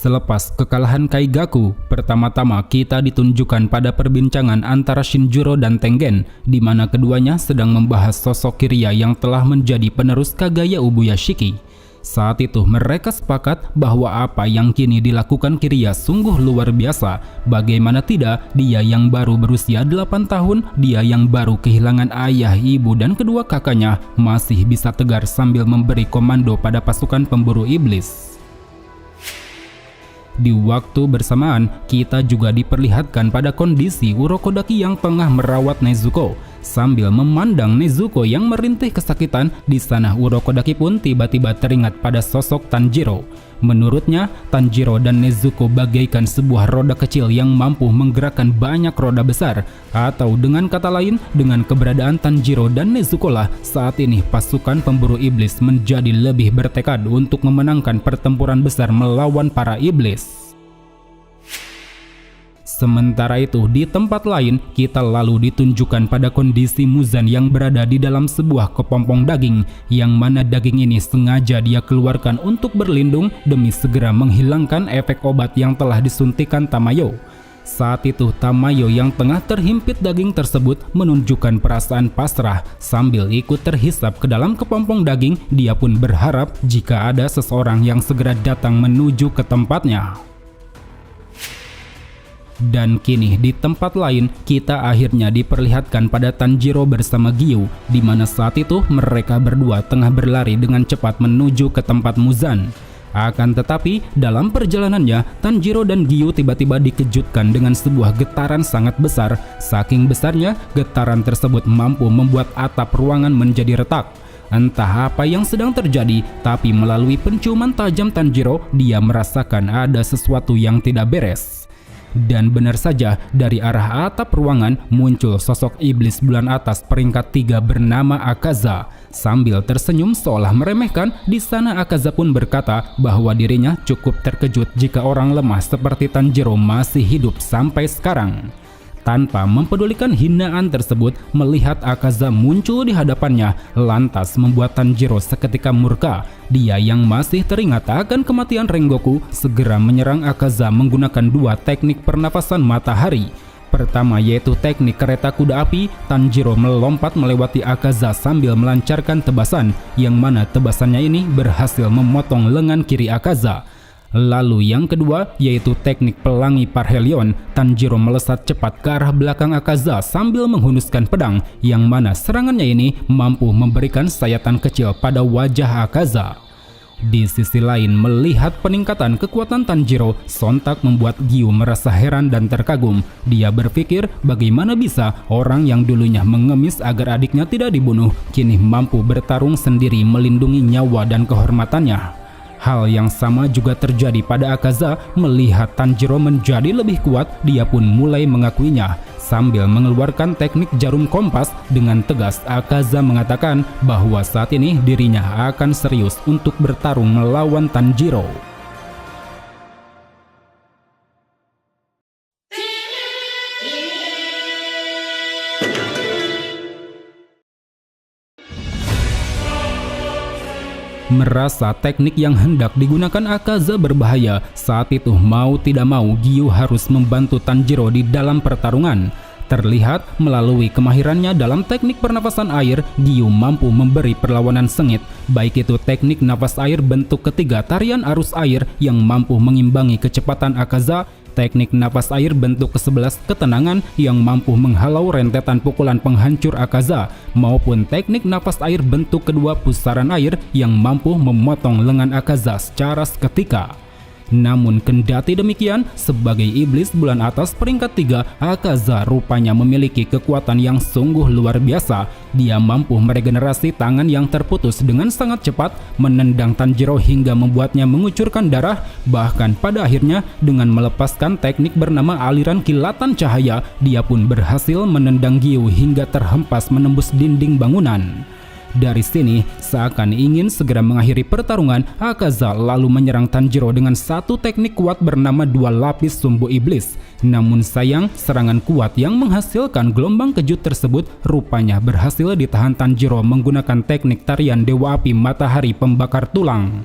Selepas kekalahan Kaigaku, pertama-tama kita ditunjukkan pada perbincangan antara Shinjuro dan Tengen, di mana keduanya sedang membahas sosok Kiryu yang telah menjadi penerus Kagaya Ubuyashiki. Saat itu mereka sepakat bahwa apa yang kini dilakukan Kiryu sungguh luar biasa. Bagaimana tidak, dia yang baru berusia 8 tahun, dia yang baru kehilangan ayah, ibu, dan kedua kakaknya masih bisa tegar sambil memberi komando pada pasukan pemburu iblis. Di waktu bersamaan, kita juga diperlihatkan pada kondisi Urokodaki yang tengah merawat Nezuko. Sambil memandang Nezuko yang merintih kesakitan, di sana Urokodaki pun tiba-tiba teringat pada sosok Tanjiro. Menurutnya, Tanjiro dan Nezuko bagaikan sebuah roda kecil yang mampu menggerakkan banyak roda besar. Atau dengan kata lain, dengan keberadaan Tanjiro dan Nezuko lah saat ini pasukan pemburu iblis menjadi lebih bertekad untuk memenangkan pertempuran besar melawan para iblis. Sementara itu, di tempat lain, kita lalu ditunjukkan pada kondisi Muzan yang berada di dalam sebuah kepompong daging, yang mana daging ini sengaja dia keluarkan untuk berlindung demi segera menghilangkan efek obat yang telah disuntikan Tamayo. Saat itu, Tamayo yang tengah terhimpit daging tersebut menunjukkan perasaan pasrah. Sambil ikut terhisap ke dalam kepompong daging, dia pun berharap jika ada seseorang yang segera datang menuju ke tempatnya. Dan kini di tempat lain, kita akhirnya diperlihatkan pada Tanjiro bersama Giyu, di mana saat itu mereka berdua tengah berlari dengan cepat menuju ke tempat Muzan. Akan tetapi, dalam perjalanannya, Tanjiro dan Giyu tiba-tiba dikejutkan dengan sebuah getaran sangat besar. Saking besarnya, getaran tersebut mampu membuat atap ruangan menjadi retak. Entah apa yang sedang terjadi, tapi melalui penciuman tajam Tanjiro, dia merasakan ada sesuatu yang tidak beres. Dan benar saja, dari arah atap ruangan muncul sosok iblis bulan atas peringkat 3 bernama Akaza. Sambil tersenyum seolah meremehkan, di sana Akaza pun berkata bahwa dirinya cukup terkejut jika orang lemah seperti Tanjiro masih hidup sampai sekarang. Tanpa mempedulikan hinaan tersebut, melihat Akaza muncul di hadapannya, lantas membuat Tanjiro seketika murka. Dia yang masih teringat akan kematian Rengoku segera menyerang Akaza menggunakan 2 teknik pernafasan matahari. Pertama yaitu teknik kereta kuda api. Tanjiro melompat melewati Akaza sambil melancarkan tebasan, yang mana tebasannya ini berhasil memotong lengan kiri Akaza. Lalu yang kedua yaitu teknik pelangi Parhelion. Tanjiro melesat cepat ke arah belakang Akaza sambil menghunuskan pedang, yang mana serangannya ini mampu memberikan sayatan kecil pada wajah Akaza. Di sisi lain, melihat peningkatan kekuatan Tanjiro sontak membuat Giyu merasa heran dan terkagum. Dia berpikir bagaimana bisa orang yang dulunya mengemis agar adiknya tidak dibunuh kini mampu bertarung sendiri melindungi nyawa dan kehormatannya. Hal yang sama juga terjadi pada Akaza. Melihat Tanjiro menjadi lebih kuat, dia pun mulai mengakuinya. Sambil mengeluarkan teknik jarum kompas, dengan tegas Akaza mengatakan bahwa saat ini dirinya akan serius untuk bertarung melawan Tanjiro. Merasa teknik yang hendak digunakan Akaza berbahaya, saat itu mau tidak mau Giyu harus membantu Tanjiro di dalam pertarungan. Terlihat melalui kemahirannya dalam teknik pernafasan air, Giyu mampu memberi perlawanan sengit, baik itu teknik nafas air bentuk ketiga tarian arus air yang mampu mengimbangi kecepatan Akaza, teknik nafas air bentuk ke-11 ketenangan yang mampu menghalau rentetan pukulan penghancur Akaza, maupun teknik nafas air bentuk kedua pusaran air yang mampu memotong lengan Akaza secara seketika. Namun kendati demikian, sebagai iblis bulan atas peringkat 3, Akaza rupanya memiliki kekuatan yang sungguh luar biasa. Dia mampu meregenerasi tangan yang terputus dengan sangat cepat, menendang Tanjiro hingga membuatnya mengucurkan darah. Bahkan pada akhirnya dengan melepaskan teknik bernama aliran kilatan cahaya, dia pun berhasil menendang Giyu hingga terhempas menembus dinding bangunan. Dari sini, seakan ingin segera mengakhiri pertarungan, Akaza lalu menyerang Tanjiro dengan satu teknik kuat bernama 2 lapis sumbu iblis. Namun sayang, serangan kuat yang menghasilkan gelombang kejut tersebut rupanya berhasil ditahan Tanjiro menggunakan teknik tarian Dewa Api Matahari Pembakar Tulang.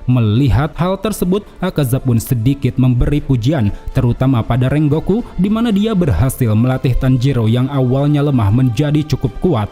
Melihat hal tersebut, Akaza pun sedikit memberi pujian, terutama pada Rengoku, di mana dia berhasil melatih Tanjiro yang awalnya lemah menjadi cukup kuat.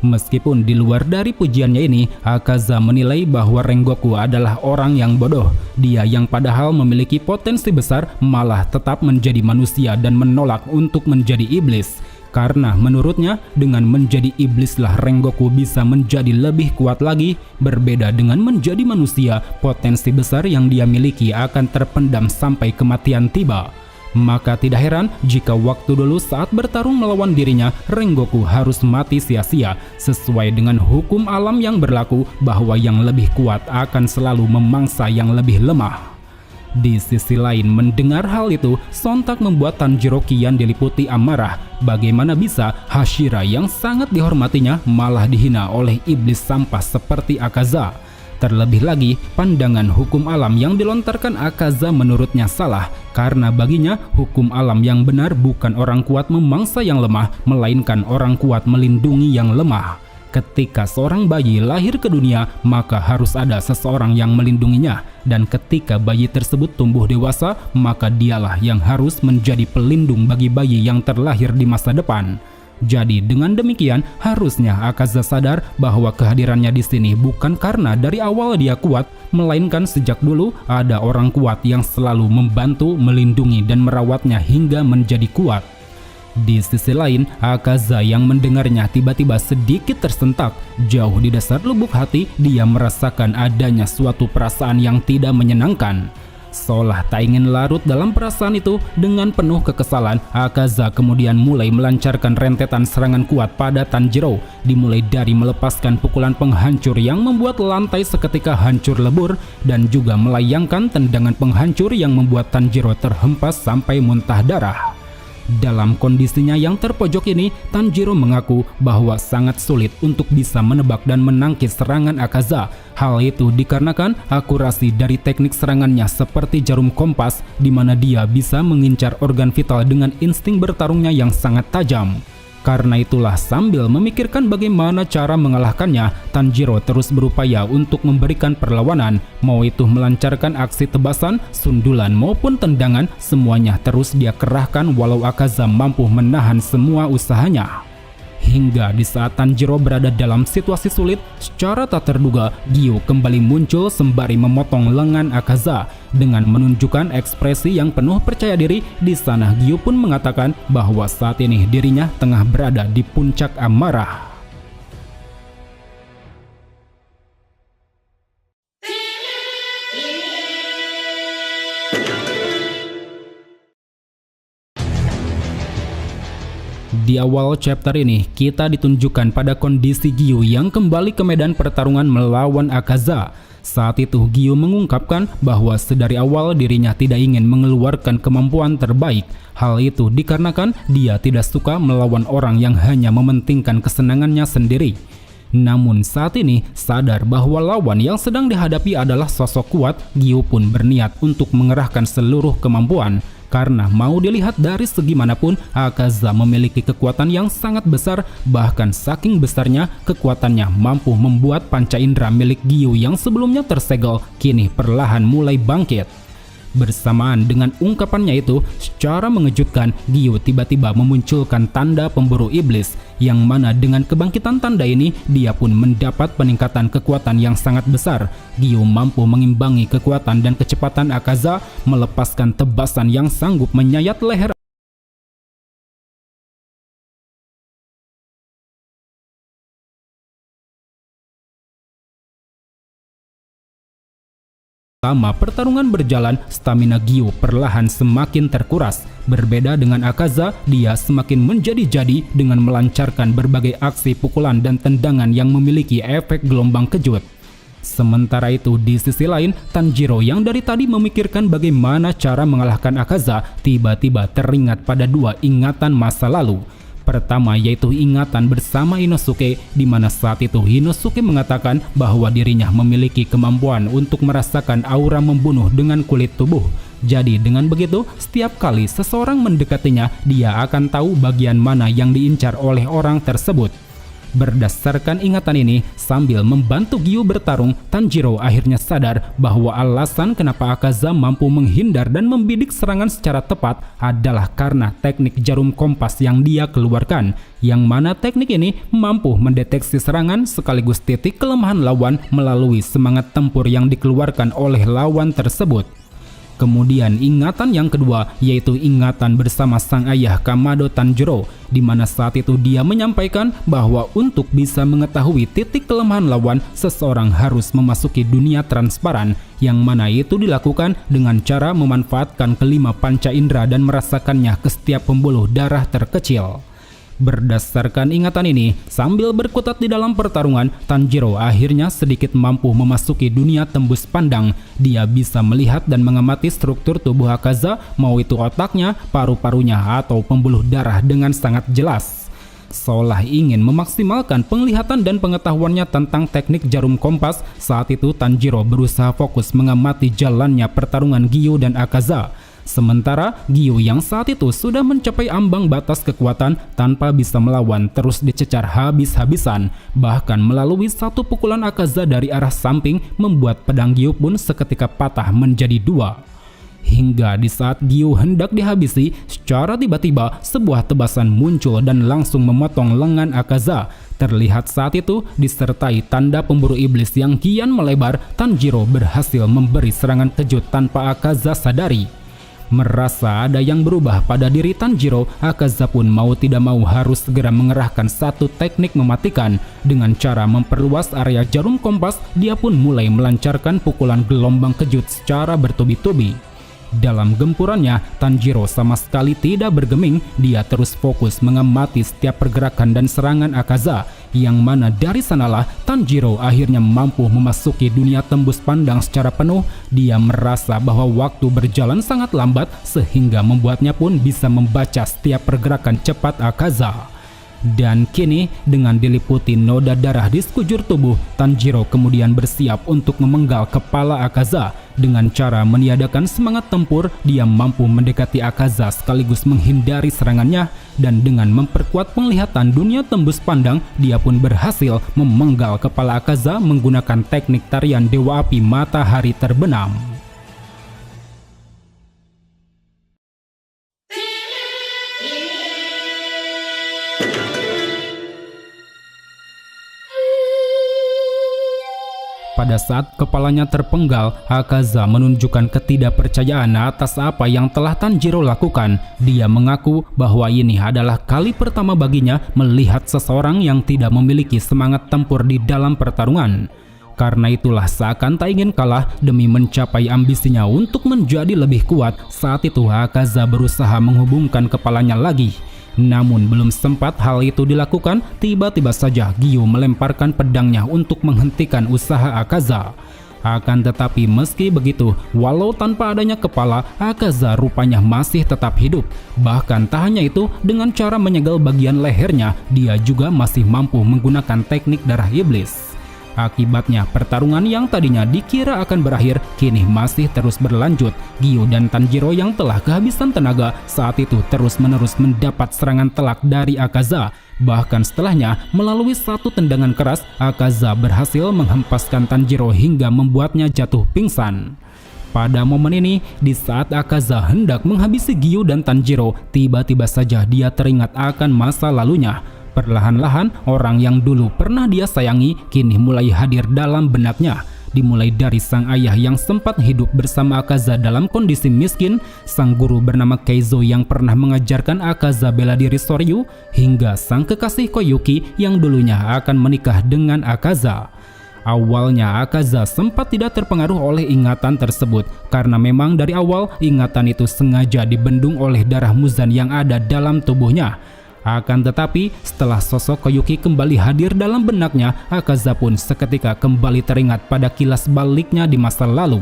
Meskipun di luar dari pujiannya ini, Akaza menilai bahwa Rengoku adalah orang yang bodoh. Dia yang padahal memiliki potensi besar malah tetap menjadi manusia dan menolak untuk menjadi iblis. Karena menurutnya dengan menjadi iblislah Rengoku bisa menjadi lebih kuat lagi. Berbeda dengan menjadi manusia, potensi besar yang dia miliki akan terpendam sampai kematian tiba. Maka tidak heran jika waktu dulu saat bertarung melawan dirinya, Rengoku harus mati sia-sia sesuai dengan hukum alam yang berlaku bahwa yang lebih kuat akan selalu memangsa yang lebih lemah. Di sisi lain, mendengar hal itu sontak membuat Tanjiro kian diliputi amarah. Bagaimana bisa Hashira yang sangat dihormatinya malah dihina oleh iblis sampah seperti Akaza? Terlebih lagi, pandangan hukum alam yang dilontarkan Akaza menurutnya salah, karena baginya hukum alam yang benar bukan orang kuat memangsa yang lemah, melainkan orang kuat melindungi yang lemah. Ketika seorang bayi lahir ke dunia, maka harus ada seseorang yang melindunginya, dan ketika bayi tersebut tumbuh dewasa, maka dialah yang harus menjadi pelindung bagi bayi yang terlahir di masa depan. Jadi dengan demikian harusnya Akaza sadar bahwa kehadirannya di sini bukan karena dari awal dia kuat, melainkan sejak dulu ada orang kuat yang selalu membantu, melindungi dan merawatnya hingga menjadi kuat. Di sisi lain, Akaza yang mendengarnya tiba-tiba sedikit tersentak. Jauh di dasar lubuk hati dia merasakan adanya suatu perasaan yang tidak menyenangkan. Seolah tak ingin larut dalam perasaan itu, dengan penuh kekesalan, Akaza kemudian mulai melancarkan rentetan serangan kuat pada Tanjiro, dimulai dari melepaskan pukulan penghancur yang membuat lantai seketika hancur lebur, dan juga melayangkan tendangan penghancur yang membuat Tanjiro terhempas sampai muntah darah. Dalam kondisinya yang terpojok ini, Tanjiro mengaku bahwa sangat sulit untuk bisa menebak dan menangkis serangan Akaza. Hal itu dikarenakan akurasi dari teknik serangannya seperti jarum kompas, di mana dia bisa mengincar organ vital dengan insting bertarungnya yang sangat tajam. Karena itulah sambil memikirkan bagaimana cara mengalahkannya, Tanjiro terus berupaya untuk memberikan perlawanan. Mau itu melancarkan aksi tebasan, sundulan maupun tendangan, semuanya terus dia kerahkan walau Akaza mampu menahan semua usahanya. Hingga di saat Tanjiro berada dalam situasi sulit, secara tak terduga Gyu kembali muncul sembari memotong lengan Akaza. Dengan menunjukkan ekspresi yang penuh percaya diri, di sana Gyu pun mengatakan bahwa saat ini dirinya tengah berada di puncak amarah. Di awal chapter ini, kita ditunjukkan pada kondisi Gyu yang kembali ke medan pertarungan melawan Akaza. Saat itu Gyu mengungkapkan bahwa sedari awal dirinya tidak ingin mengeluarkan kemampuan terbaik. Hal itu dikarenakan dia tidak suka melawan orang yang hanya mementingkan kesenangannya sendiri. Namun saat ini sadar bahwa lawan yang sedang dihadapi adalah sosok kuat, Gyu pun berniat untuk mengerahkan seluruh kemampuan. Karena mau dilihat dari segi manapun, Akaza memiliki kekuatan yang sangat besar, bahkan saking besarnya kekuatannya mampu membuat panca indera milik Gyu yang sebelumnya tersegel kini perlahan mulai bangkit. Bersamaan dengan ungkapannya itu, secara mengejutkan Gyu tiba-tiba memunculkan tanda pemburu iblis, yang mana dengan kebangkitan tanda ini dia pun mendapat peningkatan kekuatan yang sangat besar. Gyu mampu mengimbangi kekuatan dan kecepatan Akaza, melepaskan tebasan yang sanggup menyayat leher Selama pertarungan berjalan, stamina Gyu perlahan semakin terkuras. Berbeda dengan Akaza, dia semakin menjadi-jadi dengan melancarkan berbagai aksi pukulan dan tendangan yang memiliki efek gelombang kejut. Sementara itu di sisi lain, Tanjiro yang dari tadi memikirkan bagaimana cara mengalahkan Akaza, tiba-tiba teringat pada dua ingatan masa lalu. Pertama yaitu ingatan bersama Inosuke, di mana saat itu Inosuke mengatakan bahwa dirinya memiliki kemampuan untuk merasakan aura membunuh dengan kulit tubuh. Jadi dengan begitu, setiap kali seseorang mendekatinya, dia akan tahu bagian mana yang diincar oleh orang tersebut. Berdasarkan ingatan ini, sambil membantu Gyu bertarung, Tanjiro akhirnya sadar bahwa alasan kenapa Akaza mampu menghindar dan membidik serangan secara tepat adalah karena teknik jarum kompas yang dia keluarkan, yang mana teknik ini mampu mendeteksi serangan sekaligus titik kelemahan lawan melalui semangat tempur yang dikeluarkan oleh lawan tersebut. Kemudian ingatan yang kedua yaitu ingatan bersama sang ayah Kamado Tanjiro, di mana saat itu dia menyampaikan bahwa untuk bisa mengetahui titik kelemahan lawan, seseorang harus memasuki dunia transparan, yang mana itu dilakukan dengan cara memanfaatkan kelima panca indera dan merasakannya ke setiap pembuluh darah terkecil. Berdasarkan ingatan ini, sambil berkutat di dalam pertarungan, Tanjiro akhirnya sedikit mampu memasuki dunia tembus pandang. Dia bisa melihat dan mengamati struktur tubuh Akaza, mau itu otaknya, paru-parunya, atau pembuluh darah dengan sangat jelas. Seolah ingin memaksimalkan penglihatan dan pengetahuannya tentang teknik jarum kompas, saat itu Tanjiro berusaha fokus mengamati jalannya pertarungan Gyu dan Akaza. Sementara Gyu yang saat itu sudah mencapai ambang batas kekuatan tanpa bisa melawan terus dicecar habis-habisan. Bahkan melalui satu pukulan Akaza dari arah samping membuat pedang Gyu pun seketika patah menjadi dua. Hingga di saat Gyu hendak dihabisi, secara tiba-tiba sebuah tebasan muncul dan langsung memotong lengan Akaza. Terlihat saat itu disertai tanda pemburu iblis yang kian melebar, Tanjiro berhasil memberi serangan kejut tanpa Akaza sadari. Merasa ada yang berubah pada diri Tanjiro, Akaza pun mau tidak mau harus segera mengerahkan satu teknik mematikan. Dengan cara memperluas area jarum kompas, dia pun mulai melancarkan pukulan gelombang kejut secara bertubi-tubi. Dalam gempurannya, Tanjiro sama sekali tidak bergeming, dia terus fokus mengamati setiap pergerakan dan serangan Akaza, yang mana dari sanalah Tanjiro akhirnya mampu memasuki dunia tembus pandang secara penuh. Dia merasa bahwa waktu berjalan sangat lambat sehingga membuatnya pun bisa membaca setiap pergerakan cepat Akaza. Dan kini dengan diliputi noda darah di sekujur tubuh, Tanjiro kemudian bersiap untuk memenggal kepala Akaza. Dengan cara meniadakan semangat tempur, dia mampu mendekati Akaza sekaligus menghindari serangannya, dan dengan memperkuat penglihatan dunia tembus pandang, dia pun berhasil memenggal kepala Akaza menggunakan teknik tarian Dewa Api Matahari Terbenam. Pada saat kepalanya terpenggal, Akaza menunjukkan ketidakpercayaan atas apa yang telah Tanjiro lakukan. Dia mengaku bahwa ini adalah kali pertama baginya melihat seseorang yang tidak memiliki semangat tempur di dalam pertarungan. Karena itulah seakan tak ingin kalah demi mencapai ambisinya untuk menjadi lebih kuat. Saat itu Akaza berusaha menghubungkan kepalanya lagi. Namun belum sempat hal itu dilakukan, tiba-tiba saja Gyu melemparkan pedangnya untuk menghentikan usaha Akaza. Akan tetapi meski begitu, walau tanpa adanya kepala, Akaza rupanya masih tetap hidup. Bahkan tak hanya itu, dengan cara menyegel bagian lehernya, dia juga masih mampu menggunakan teknik darah iblis. Akibatnya pertarungan yang tadinya dikira akan berakhir kini masih terus berlanjut. Gyu dan Tanjiro yang telah kehabisan tenaga saat itu terus-menerus mendapat serangan telak dari Akaza. Bahkan setelahnya melalui satu tendangan keras, Akaza berhasil menghempaskan Tanjiro hingga membuatnya jatuh pingsan. Pada momen ini, di saat Akaza hendak menghabisi Gyu dan Tanjiro, tiba-tiba saja dia teringat akan masa lalunya. Perlahan-lahan, orang yang dulu pernah dia sayangi kini mulai hadir dalam benaknya. Dimulai dari sang ayah yang sempat hidup bersama Akaza dalam kondisi miskin, sang guru bernama Keizo yang pernah mengajarkan Akaza bela diri Soryu, hingga sang kekasih Koyuki yang dulunya akan menikah dengan Akaza. Awalnya Akaza sempat tidak terpengaruh oleh ingatan tersebut karena memang dari awal ingatan itu sengaja dibendung oleh darah Muzan yang ada dalam tubuhnya. Akan tetapi setelah sosok Koyuki kembali hadir dalam benaknya, Akaza pun seketika kembali teringat pada kilas baliknya di masa lalu.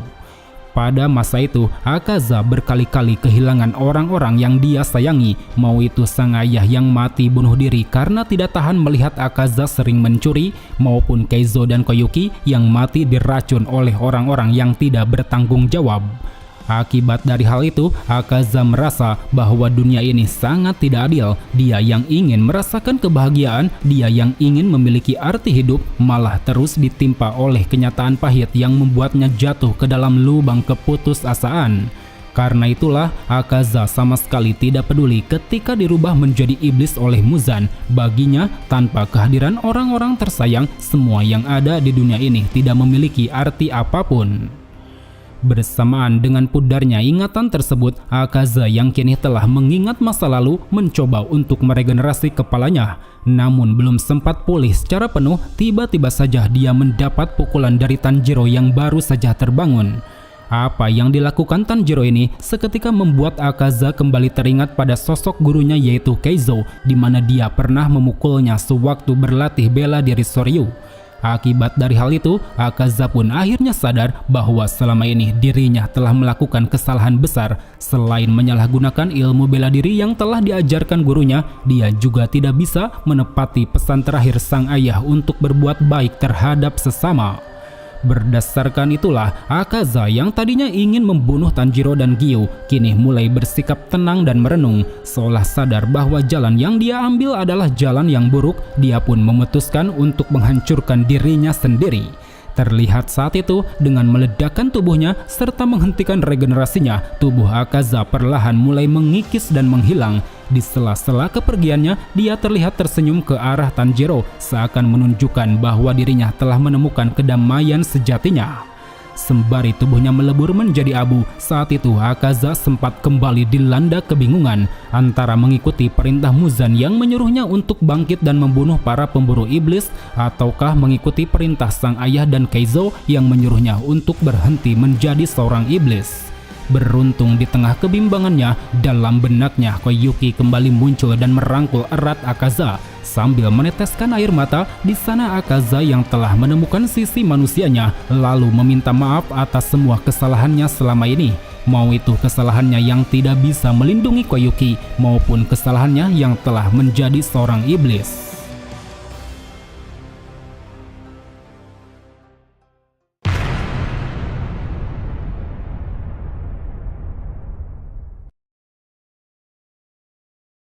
Pada masa itu, Akaza berkali-kali kehilangan orang-orang yang dia sayangi, mau itu sang ayah yang mati bunuh diri karena tidak tahan melihat Akaza sering mencuri, maupun Keizo dan Koyuki yang mati diracun oleh orang-orang yang tidak bertanggung jawab. Akibat dari hal itu, Akaza merasa bahwa dunia ini sangat tidak adil. Dia yang ingin merasakan kebahagiaan, dia yang ingin memiliki arti hidup, malah terus ditimpa oleh kenyataan pahit yang membuatnya jatuh ke dalam lubang keputusasaan. Karena itulah, Akaza sama sekali tidak peduli ketika dirubah menjadi iblis oleh Muzan. Baginya, tanpa kehadiran orang-orang tersayang, semua yang ada di dunia ini tidak memiliki arti apapun. Bersamaan dengan pudarnya ingatan tersebut, Akaza yang kini telah mengingat masa lalu mencoba untuk meregenerasi kepalanya. Namun belum sempat pulih secara penuh, tiba-tiba saja dia mendapat pukulan dari Tanjiro yang baru saja terbangun. Apa yang dilakukan Tanjiro ini seketika membuat Akaza kembali teringat pada sosok gurunya yaitu Keizo, di mana dia pernah memukulnya sewaktu berlatih bela diri Soryu. Akibat dari hal itu, Akaza pun akhirnya sadar bahwa selama ini dirinya telah melakukan kesalahan besar. Selain menyalahgunakan ilmu bela diri yang telah diajarkan gurunya, dia juga tidak bisa menepati pesan terakhir sang ayah untuk berbuat baik terhadap sesama. Berdasarkan itulah, Akaza yang tadinya ingin membunuh Tanjiro dan Gyu kini mulai bersikap tenang dan merenung. Seolah sadar bahwa jalan yang dia ambil adalah jalan yang buruk, dia pun memutuskan untuk menghancurkan dirinya sendiri. Terlihat saat itu, dengan meledakkan tubuhnya serta menghentikan regenerasinya, tubuh Akaza perlahan mulai mengikis dan menghilang. Di sela-sela kepergiannya, dia terlihat tersenyum ke arah Tanjiro, seakan menunjukkan bahwa dirinya telah menemukan kedamaian sejatinya. Sembari tubuhnya melebur menjadi abu, saat itu Akaza sempat kembali dilanda kebingungan antara mengikuti perintah Muzan yang menyuruhnya untuk bangkit dan membunuh para pemburu iblis, ataukah mengikuti perintah sang ayah dan Keizo yang menyuruhnya untuk berhenti menjadi seorang iblis. Beruntung di tengah kebimbangannya, dalam benaknya Koyuki kembali muncul dan merangkul erat Akaza. Sambil meneteskan air mata, di sana Akaza yang telah menemukan sisi manusianya lalu meminta maaf atas semua kesalahannya selama ini. Mau itu kesalahannya yang tidak bisa melindungi Koyuki maupun kesalahannya yang telah menjadi seorang iblis.